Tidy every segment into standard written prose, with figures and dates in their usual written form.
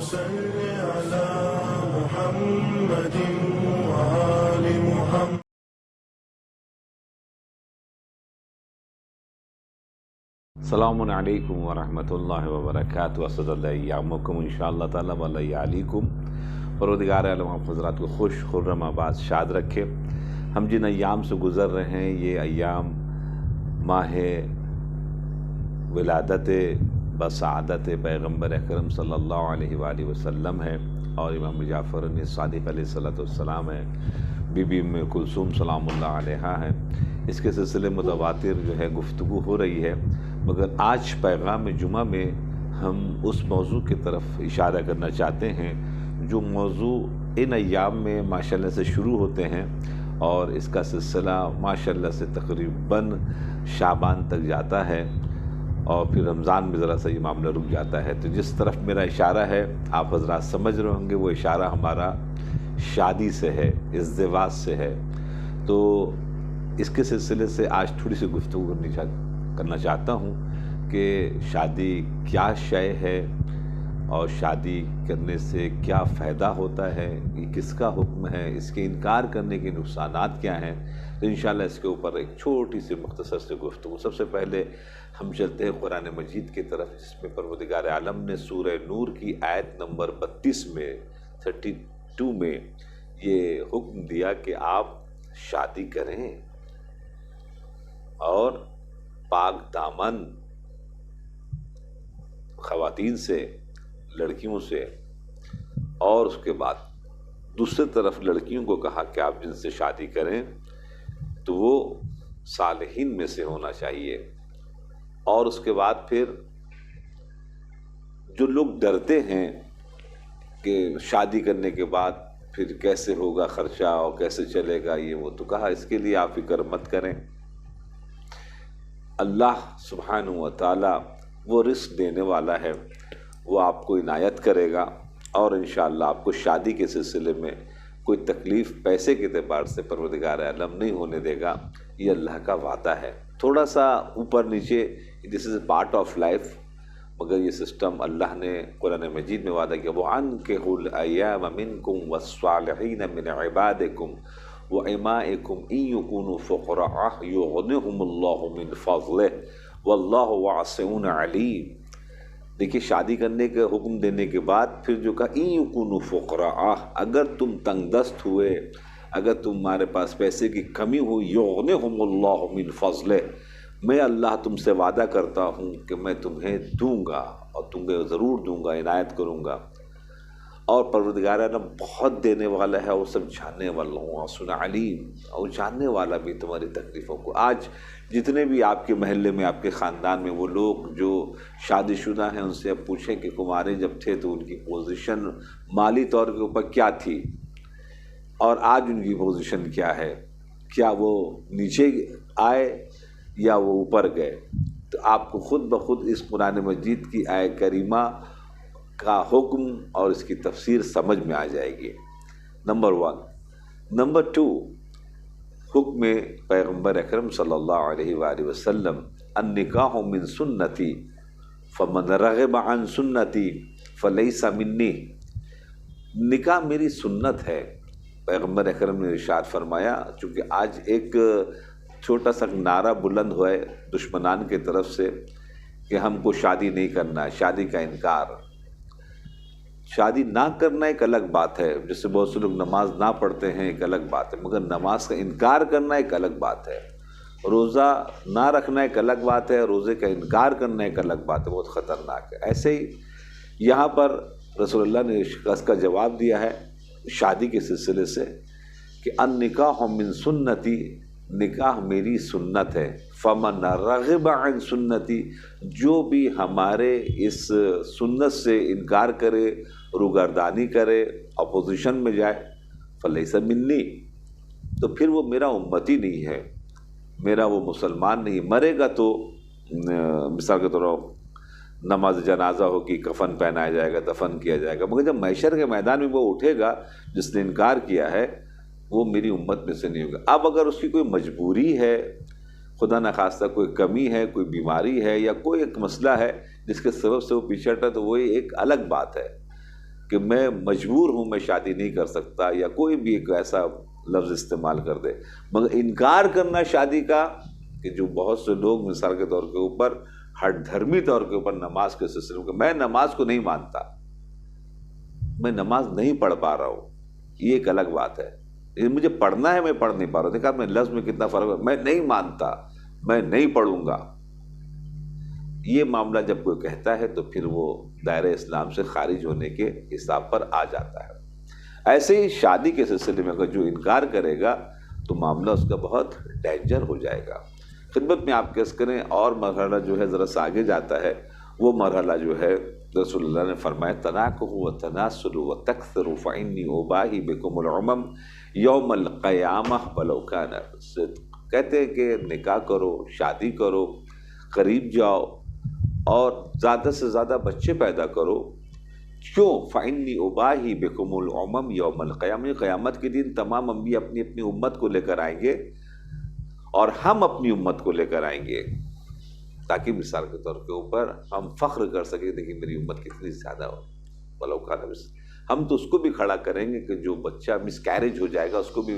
صل على محمد وآل محمد. السلام علیکم ورحمۃ اللہ وبرکاتہ. اسد اللہ ایامکم انشاءاللہ تعالیٰ ولی علیکم. پروردگار عالم آپ حضرات کو خوش خرم آباد شاد رکھے. ہم جن ایام سے گزر رہے ہیں یہ ایام ماہ ولادت بسعادت پیغمبر اکرم صلی اللہ علیہ وآلہ وسلم ہے، اور امام جعفر صادق علیہ السلام ہے، بی بی ام کلثوم سلام اللہ علیہا ہے. اس کے سلسلے متواتر جو ہے گفتگو ہو رہی ہے، مگر آج پیغام جمعہ میں ہم اس موضوع کی طرف اشارہ کرنا چاہتے ہیں جو موضوع ان ایام میں ماشاءاللہ سے شروع ہوتے ہیں، اور اس کا سلسلہ ماشاءاللہ سے تقریباً شعبان تک جاتا ہے، اور پھر رمضان میں ذرا سا یہ معاملہ رک جاتا ہے. تو جس طرف میرا اشارہ ہے آپ حضرات سمجھ رہے ہوں گے، وہ اشارہ ہمارا شادی سے ہے، ازدواج سے ہے. تو اس کے سلسلے سے آج تھوڑی سی گفتگو کرنا چاہتا ہوں کہ شادی کیا شے ہے، اور شادی کرنے سے کیا فائدہ ہوتا ہے، یہ کس کا حکم ہے، اس کے انکار کرنے کے نقصانات کیا ہیں. تو انشاءاللہ اس کے اوپر ایک چھوٹی سی مختصر سے گفتگو. سب سے پہلے ہم چلتے ہیں قرآن مجید کی طرف، جس میں پروردگار عالم نے سورہ نور کی آیت نمبر 32 میں 32 میں یہ حکم دیا کہ آپ شادی کریں اور پاک دامن خواتین سے، لڑکیوں سے، اور اس کے بعد دوسری طرف لڑکیوں کو کہا کہ آپ جن سے شادی کریں تو وہ صالحین میں سے ہونا چاہیے. اور اس کے بعد پھر جو لوگ ڈرتے ہیں کہ شادی کرنے کے بعد پھر کیسے ہوگا خرچہ اور کیسے چلے گا یہ وہ، تو کہا اس کے لیے آپ فکر مت کریں، اللہ سبحانہ و تعالی وہ رزق دینے والا ہے، وہ آپ کو عنایت کرے گا، اور انشاءاللہ آپ کو شادی کے سلسلے میں کوئی تکلیف پیسے کے اعتبار سے پروردگار عالم نہیں ہونے دے گا. یہ اللہ کا وعدہ ہے. تھوڑا سا اوپر نیچے، دس از اے پارٹ آف لائف، مگر یہ سسٹم اللہ نے قرآن مجید میں وعدہ کیا. وَأَنكِحُوا الْأَيَامَ مِنكُمْ وَالصَّالِحِينَ مِنْ عِبَادِكُمْ وَإِمَائِكُمْ إِن يَكُونُوا فُقَرَاءَ يُغْنِهُمُ اللَّهُ مِنْ فَضْلِهِ وَاللَّهُ وَاسِعٌ عَلِيمٌ. دیکھیے شادی کرنے کا حکم دینے کے بعد پھر جو کہا اِن يَكُونُوا فُقَرَاءَ، اگر تم تنگ دست ہوئے، اگر تمہارے پاس پیسے کی کمی ہوئی، يُغْنِهُمُ اللَّهُ مِنْ فَضْلِهِ، میں اللہ تم سے وعدہ کرتا ہوں کہ میں تمہیں دوں گا، اور تمہیں ضرور دوں گا، عنایت کروں گا. اور پروردگار عالم بہت دینے والا ہے، وہ سب جاننے والا ہوں، واسع علیم، اور جاننے والا بھی تمہاری تکلیفوں کو. آج جتنے بھی آپ کے محلے میں، آپ کے خاندان میں وہ لوگ جو شادی شدہ ہیں، ان سے اب پوچھیں کہ کمارے جب تھے تو ان کی پوزیشن مالی طور کے اوپر کیا تھی، اور آج ان کی پوزیشن کیا ہے، کیا وہ نیچے آئے یا وہ اوپر گئے. تو آپ کو خود بخود اس قرآن مجید کی آیت کریمہ کا حکم اور اس کی تفسیر سمجھ میں آ جائے گی. نمبر 1. نمبر 2، حکم پیغمبر اکرم صلی اللہ علیہ وآلہ وسلم، النکاح من سنتی فمن رغب عن سنتی فلیس منی. نکاح میری سنت ہے. پیغمبر اکرم نے ارشاد فرمایا، چونکہ آج ایک چھوٹا سا نعرہ بلند ہوا ہے دشمنان کی طرف سے کہ ہم کو شادی نہیں کرنا ہے، شادی کا انکار. شادی نہ کرنا ایک الگ بات ہے، جس سے بہت سے لوگ نماز نہ پڑھتے ہیں، ایک الگ بات ہے، مگر نماز کا انکار کرنا ایک الگ بات ہے. روزہ نہ رکھنا ایک الگ بات ہے، روزے کا انکار کرنا ایک الگ بات ہے، بہت خطرناک ہے. ایسے ہی یہاں پر رسول اللہ نے اس کا جواب دیا ہے شادی کے سلسلے سے کہ النکاح من سنتی، نکاح میری سنت ہے. فمن رغب عن سنتی، جو بھی ہمارے اس سنت سے انکار کرے، روگردانی کرے، اپوزیشن میں جائے، فلیس منی، تو پھر وہ میرا امتی نہیں ہے، میرا وہ مسلمان نہیں. مرے گا تو مثال کے طور پر نماز جنازہ ہوگی، کفن پہنایا جائے گا، دفن کیا جائے گا، مگر جب محشر کے میدان میں وہ اٹھے گا جس نے انکار کیا ہے، وہ میری امت میں سے نہیں ہوگا. اب اگر اس کی کوئی مجبوری ہے، خدا نخواستہ کوئی کمی ہے، کوئی بیماری ہے، یا کوئی ایک مسئلہ ہے جس کے سبب سے وہ پیچھے ہٹا، تو وہ ایک الگ بات ہے. کہ میں مجبور ہوں، میں شادی نہیں کر سکتا، یا کوئی بھی ایک ایسا لفظ استعمال کر دے، مگر انکار کرنا شادی کا، کہ جو بہت سے لوگ مثال کے طور کے اوپر ہٹ دھرمی طور کے اوپر نماز کے سلسلے میں، میں نماز کو نہیں مانتا، میں نماز نہیں پڑھ پا رہا ہوں، یہ ایک الگ بات ہے، یہ مجھے پڑھنا ہے، میں پڑھ نہیں پا رہا ہوں، دیکھا میں لفظ میں کتنا فرق ہے، میں نہیں مانتا، میں نہیں پڑھوں گا، یہ معاملہ جب کوئی کہتا ہے تو پھر وہ دائرہ اسلام سے خارج ہونے کے حساب پر آ جاتا ہے۔ ایسے ہی شادی کے سلسلے میں اگر جو انکار کرے گا تو معاملہ اس کا بہت ڈینجر ہو جائے گا۔ خدمت میں آپ کیس کریں اور مرحلہ جو ہے ذرا سا آگے جاتا ہے، وہ مرحلہ جو ہے رسول اللہ نے فرمایا تناکحوا وتناسلوا وتکثروا فإنی اباہی بکم الامم یوم القیامہ ولو کان صدق، کہتے ہیں کہ نکاح کرو، شادی کرو، قریب جاؤ اور زیادہ سے زیادہ بچے پیدا کرو، کیوں؟ فإنی اباہی بکم الامم یوم القیامہ، قیامت کے دن تمام انبیاء اپنی اپنی امت کو لے کر آئیں گے اور ہم اپنی امت کو لے کر آئیں گے، تاکہ مثال کے طور کے اوپر ہم فخر کر سکیں، دیکھیں میری امت کتنی زیادہ ہو، ولو کان ہم تو اس کو بھی کھڑا کریں گے کہ جو بچہ مس کیریج ہو جائے گا اس کو بھی،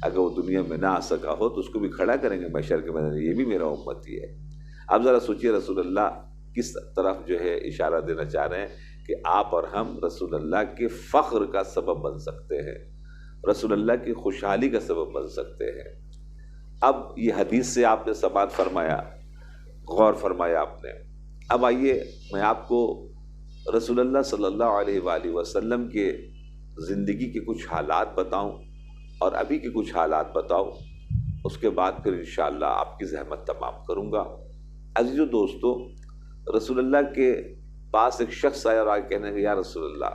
اگر وہ دنیا میں نہ آ سکا ہو تو اس کو بھی کھڑا کریں گے محشر کے میدان، یہ بھی میرا امتی ہے۔ اب ذرا سوچئے رسول اللہ کس طرف جو ہے اشارہ دینا چاہ رہے ہیں کہ آپ اور ہم رسول اللہ کے فخر کا سبب بن سکتے ہیں، رسول اللہ کی خوشحالی کا سبب بن سکتے ہیں۔ اب یہ حدیث سے آپ نے سماعت فرمایا، غور فرمایا آپ نے، اب آئیے میں آپ کو رسول اللہ صلی اللہ علیہ وآلہ وسلم کے زندگی کے کچھ حالات بتاؤں اور ابھی کے کچھ حالات بتاؤں، اس کے بعد پھر انشاءاللہ آپ کی زحمت تمام کروں گا۔ عزیزو دوستو، رسول اللہ کے پاس ایک شخص آیا اور آگے کہنے کہ یا رسول اللہ،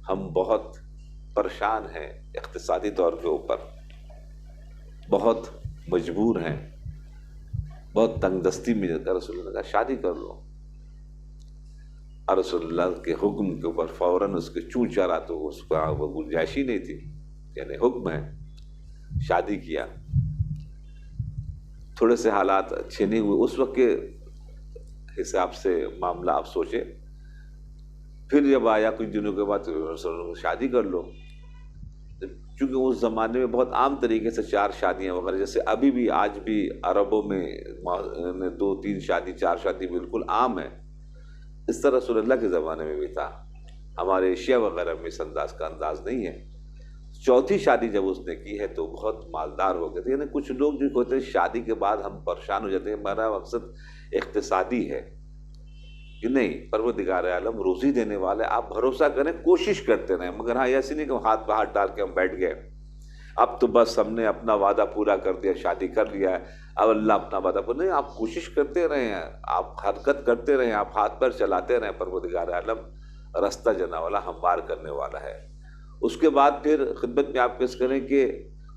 ہم بہت پریشان ہیں اقتصادی طور کے اوپر، بہت مجبور ہیں، بہت تنگ دستی میں جاتا ہے۔ رسول اللہ نے کہا شادی کر لو، اور رسول اللہ کے حکم کے اوپر فوراً اس کے چون چرا، تو اس کا وہ گنجائش ہی نہیں تھی، یعنی حکم ہے، شادی کیا۔ تھوڑے سے حالات اچھے نہیں ہوئے اس وقت کے حساب سے معاملہ آپ سوچیں، پھر جب آیا کچھ دنوں کے بعد رسول اللہ شادی کر لو، چونکہ اس زمانے میں بہت عام طریقے سے 4 شادیاں وغیرہ، جیسے ابھی بھی آج بھی عربوں میں 2 3 شادی 4 شادی بالکل عام ہے، اس طرح رسول اللہ کے زمانے میں بھی تھا، ہمارے ایشیا وغیرہ میں اس انداز کا انداز نہیں ہے۔ 4تھی شادی جب اس نے کی ہے تو بہت مالدار ہو گئے تھے، یعنی کچھ لوگ جو کہتے ہیں شادی کے بعد ہم پریشان ہو جاتے ہیں، ہمارا مقصد اقتصادی ہے کہ نہیں، پروردگار عالم روزی دینے والے، آپ بھروسہ کریں، کوشش کرتے رہیں، مگر ہاں ایسے نہیں کہ ہاتھ پہ ہاتھ ڈال کے ہم بیٹھ گئے، اب تو بس ہم نے اپنا وعدہ پورا کر دیا، شادی کر لیا ہے، اب اللہ اپنا وعدہ پورا نہیں، آپ کوشش کرتے رہیں، آپ حرکت کرتے رہیں، آپ ہاتھ پیر چلاتے رہیں، پروردگار عالم رستہ جانا والا، ہموار کرنے والا ہے۔ اس کے بعد پھر خدمت میں آپ پیش کریں کہ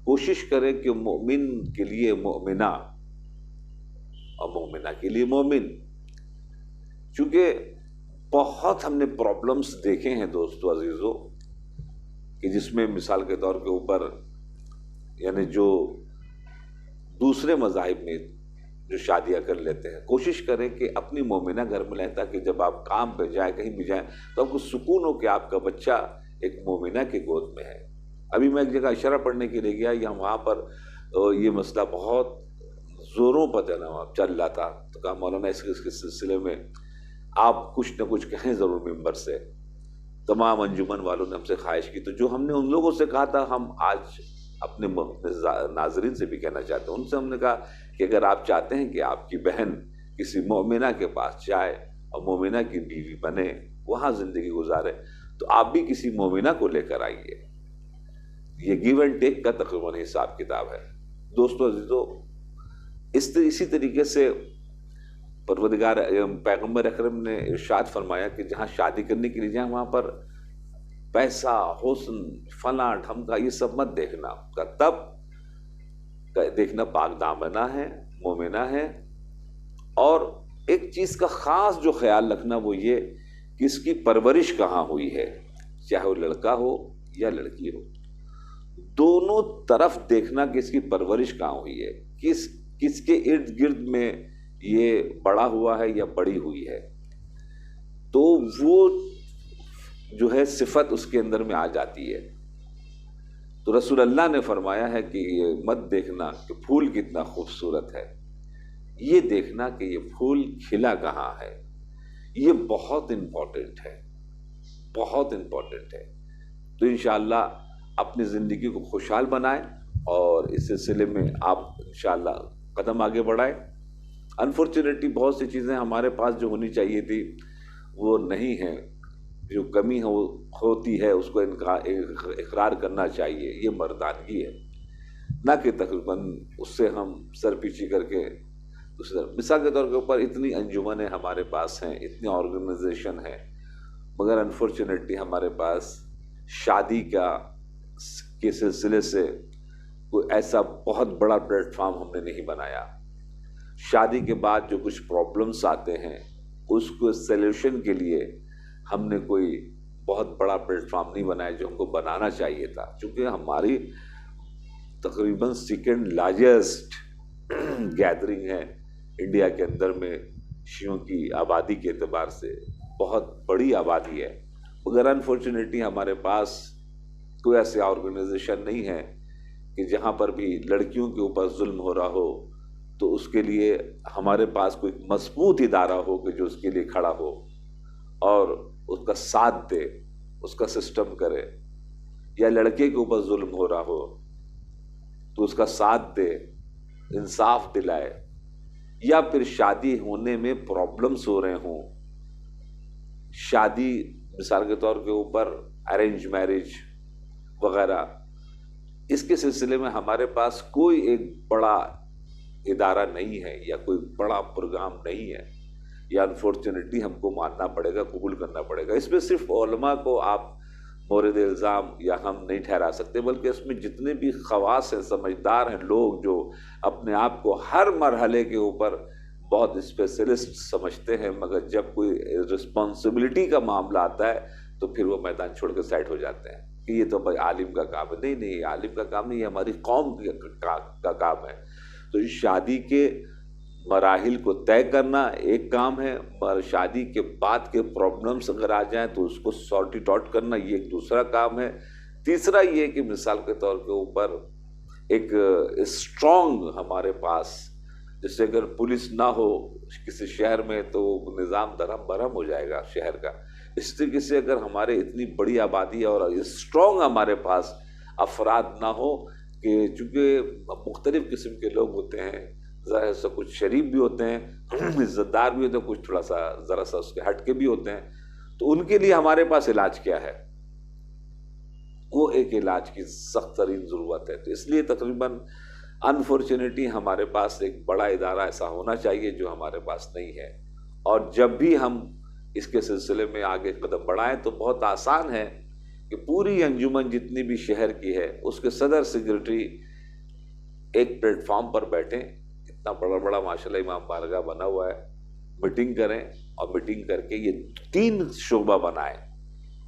کوشش کریں کہ مومن کے لیے مومنہ اور مومنہ کے لیے مومن، چونکہ بہت ہم نے پرابلمس دیکھے ہیں دوستو عزیزو، کہ جس میں مثال کے طور کے اوپر یعنی جو دوسرے مذاہب میں جو شادیاں کر لیتے ہیں، کوشش کریں کہ اپنی مومنہ گھر میں لائیں، تاکہ جب آپ کام پہ جائیں، کہیں بھی جائیں تو آپ کو سکون ہو کہ آپ کا بچہ ایک مومنہ کے گود میں ہے۔ ابھی میں ایک جگہ اشارہ پڑھنے کے لیے گیا، یہاں وہاں پر یہ مسئلہ بہت زوروں پر جناب چل رہا تھا، تو کہا مولانا اس کے سلسلے میں آپ کچھ نہ کچھ کہیں ضرور ممبر سے۔ تمام انجمن والوں نے ہم سے خواہش کی، تو جو ہم نے ان لوگوں سے کہا تھا، ہم آج اپنے ناظرین سے بھی کہنا چاہتے ہیں، ان سے ہم نے کہا کہ اگر آپ چاہتے ہیں کہ آپ کی بہن کسی مومنہ کے پاس جائے اور مومنہ کی بیوی بنے، وہاں زندگی گزارے، تو آپ بھی کسی مومنہ کو لے کر آئیے۔ یہ گیو اینڈ ٹیک کا تقریباً حساب کتاب ہے۔ دوستو عزیزو، اسی طریقے سے پروردگار پیغمبر اکرم نے ارشاد فرمایا کہ جہاں شادی کرنے کے لیے جائیں وہاں پر پیسہ، حسن، فلاں ڈھمکا یہ سب مت دیکھنا، تب دیکھنا پاک دامنہ ہے، مومنہ ہے، اور ایک چیز کا خاص جو خیال رکھنا وہ یہ کہ اس کی پرورش کہاں ہوئی ہے، چاہے وہ لڑکا ہو یا لڑکی ہو، دونوں طرف دیکھنا کہ اس کی پرورش کہاں ہوئی ہے، کس کے ارد گرد میں یہ بڑا ہوا ہے یا بڑی ہوئی ہے، تو وہ جو ہے صفت اس کے اندر میں آ جاتی ہے۔ تو رسول اللہ نے فرمایا ہے کہ یہ مت دیکھنا کہ پھول کتنا خوبصورت ہے، یہ دیکھنا کہ یہ پھول کھلا کہاں ہے۔ یہ بہت امپورٹنٹ ہے، بہت امپورٹنٹ ہے۔ تو انشاءاللہ اپنی زندگی کو خوشحال بنائیں اور اس سلسلے میں آپ انشاءاللہ قدم آگے بڑھائیں۔ انفارچونیٹلی بہت سی چیزیں ہمارے پاس جو ہونی چاہیے تھی وہ نہیں ہیں، جو کمی ہوتی ہے اس کو اقرار کرنا چاہیے، یہ مردانگی ہے، نہ کہ تقریباً اس سے ہم سر پیچھی کر کے دوسری طرف۔ مثال کے طور کے اوپر اتنی انجمنیں ہمارے پاس ہیں، اتنی آرگنائزیشن ہیں، مگر انفارچونیٹلی ہمارے پاس شادی کے سلسلے سے کوئی ایسا بہت بڑا پلیٹ فارم ہم نے نہیں بنایا۔ شادی کے بعد جو کچھ پرابلمس آتے ہیں اس کو سلیوشن کے لیے ہم نے کوئی بہت بڑا پلیٹ فارم نہیں بنایا جو ہم کو بنانا چاہیے تھا، چونکہ ہماری تقریباً سیکنڈ لارجسٹ گیدرنگ ہے انڈیا کے اندر میں، شیعوں کی آبادی کے اعتبار سے بہت بڑی آبادی ہے، مگر انفارچونیٹلی ہمارے پاس کوئی ایسے آرگنائزیشن نہیں ہے کہ جہاں پر بھی لڑکیوں کے اوپر ظلم ہو رہا ہو تو اس کے لیے ہمارے پاس کوئی مضبوط ادارہ ہو کہ جو اس کے لیے کھڑا ہو اور اس کا ساتھ دے، اس کا سسٹم کرے۔ یا لڑکے کے اوپر ظلم ہو رہا ہو تو اس کا ساتھ دے، انصاف دلائے۔ یا پھر شادی ہونے میں پرابلمس ہو رہے ہوں، شادی مثال کے طور کے اوپر ارینج میرج وغیرہ، اس کے سلسلے میں ہمارے پاس کوئی ایک بڑا ادارہ نہیں ہے یا کوئی بڑا پروگرام نہیں ہے، یا انفارچونیٹلی ہم کو ماننا پڑے گا، قبول کرنا پڑے گا۔ اس میں صرف علماء کو آپ مورد الزام یا ہم نہیں ٹھہرا سکتے، بلکہ اس میں جتنے بھی خواص ہیں، سمجھدار ہیں لوگ جو اپنے آپ کو ہر مرحلے کے اوپر بہت اسپیشلسٹ سمجھتے ہیں، مگر جب کوئی رسپانسبلٹی کا معاملہ آتا ہے تو پھر وہ میدان چھوڑ کے سائڈ ہو جاتے ہیں کہ یہ تو بھائی عالم کا کام ہے۔ نہیں، یہ عالم کا کام نہیں، یہ ہماری قوم کا کام ہے۔ تو اس شادی کے مراحل کو طے کرنا ایک کام ہے، اور شادی کے بعد کے پرابلمس اگر آ جائیں تو اس کو سارٹ اٹ آؤٹ کرنا یہ ایک دوسرا کام ہے۔ تیسرا یہ کہ مثال کے طور کے اوپر ایک اسٹرانگ ہمارے پاس، جیسے اگر پولیس نہ ہو کسی شہر میں تو نظام درہم برہم ہو جائے گا شہر کا، اس طریقے سے اگر ہمارے اتنی بڑی آبادی ہے اور اسٹرانگ ہمارے پاس افراد نہ ہو، کہ چونکہ مختلف قسم کے لوگ ہوتے ہیں، ظاہر سے کچھ شریف بھی ہوتے ہیں، عزت دار بھی ہوتے ہیں، کچھ تھوڑا سا ذرا سا اس کے ہٹ کے بھی ہوتے ہیں، تو ان کے لیے ہمارے پاس علاج کیا ہے؟ وہ ایک علاج کی سخت ترین ضرورت ہے۔ تو اس لیے تقریباً انفارچونیٹلی ہمارے پاس ایک بڑا ادارہ ایسا ہونا چاہیے جو ہمارے پاس نہیں ہے، اور جب بھی ہم اس کے سلسلے میں آگے قدم بڑھائیں تو بہت آسان ہے کہ پوری انجمن جتنی بھی شہر کی ہے اس کے صدر سیکرٹری ایک پلیٹ فارم پر بیٹھیں، اتنا بڑا ماشاءاللہ امام بارگاہ بنا ہوا ہے، میٹنگ کریں، اور میٹنگ کر کے یہ 3 شعبہ بنائیں،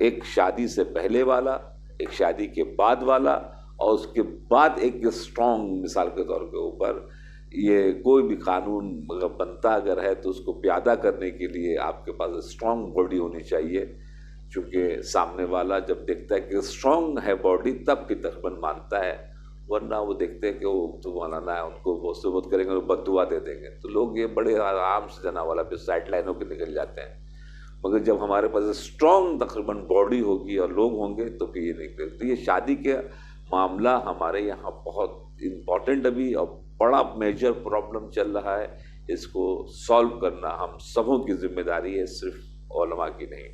ایک شادی سے پہلے والا، ایک شادی کے بعد والا، اور اس کے بعد ایک اسٹرانگ مثال کے طور کے اوپر یہ کوئی بھی قانون بنتا اگر ہے تو اس کو پیادہ کرنے کے لیے آپ کے پاس اسٹرانگ باڈی ہونی چاہیے، چونکہ سامنے والا جب دیکھتا ہے کہ اسٹرانگ ہے باڈی تب پھر تقریباً مانتا ہے، ورنہ وہ دیکھتے ہیں کہ وہ تو مولانا ہے، ان کو بہت سے بہت کریں گے، وہ بد دعا دے دیں گے، تو لوگ یہ بڑے آرام سے جنا والا پھر سائڈ لائنوں کے نکل جاتے ہیں۔ مگر جب ہمارے پاس اسٹرانگ تقریباً باڈی ہوگی اور لوگ ہوں گے تو پھر یہ نکلے۔ تو یہ شادی کے معاملہ ہمارے یہاں بہت امپورٹنٹ ابھی اور بڑا میجر پرابلم چل رہا ہے، اس کو سالو کرنا ہم سبوں کی ذمہ داری ہے، صرف علماء کی نہیں۔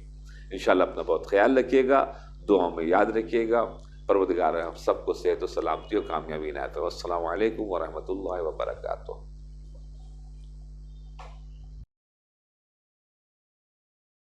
انشاءاللہ اپنا بہت خیال رکھیے گا، دعاؤں میں یاد رکھیے گا۔ پروردگار ہم سب کو صحت و سلامتی اور کامیابی عنایت فرمائے۔ السلام علیکم ورحمۃ اللہ وبرکاتہ۔